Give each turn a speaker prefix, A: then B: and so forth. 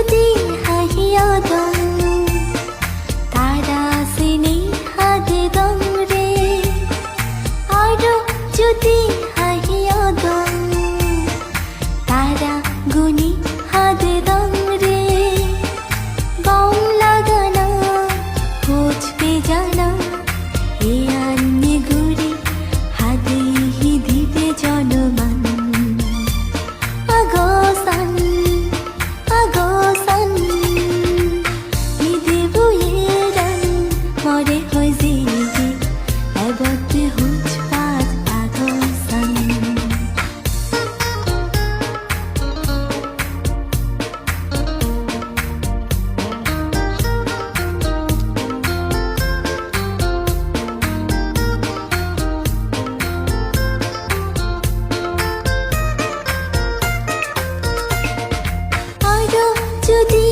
A: যদি হাহিয়া দম তারা সিনে হাদে দম রে আরো যদি হাহিয়া দম তারা গুনি হাদে দম রে বম লাগানা খুঁজবে জানা এ আন্নে ঘুরে হাদে হি দিবে জনমান আগসান আগসান ইদে বুয়েরান মরে হয় জিগে এবতে হুচ পাত আগসান আরো যদি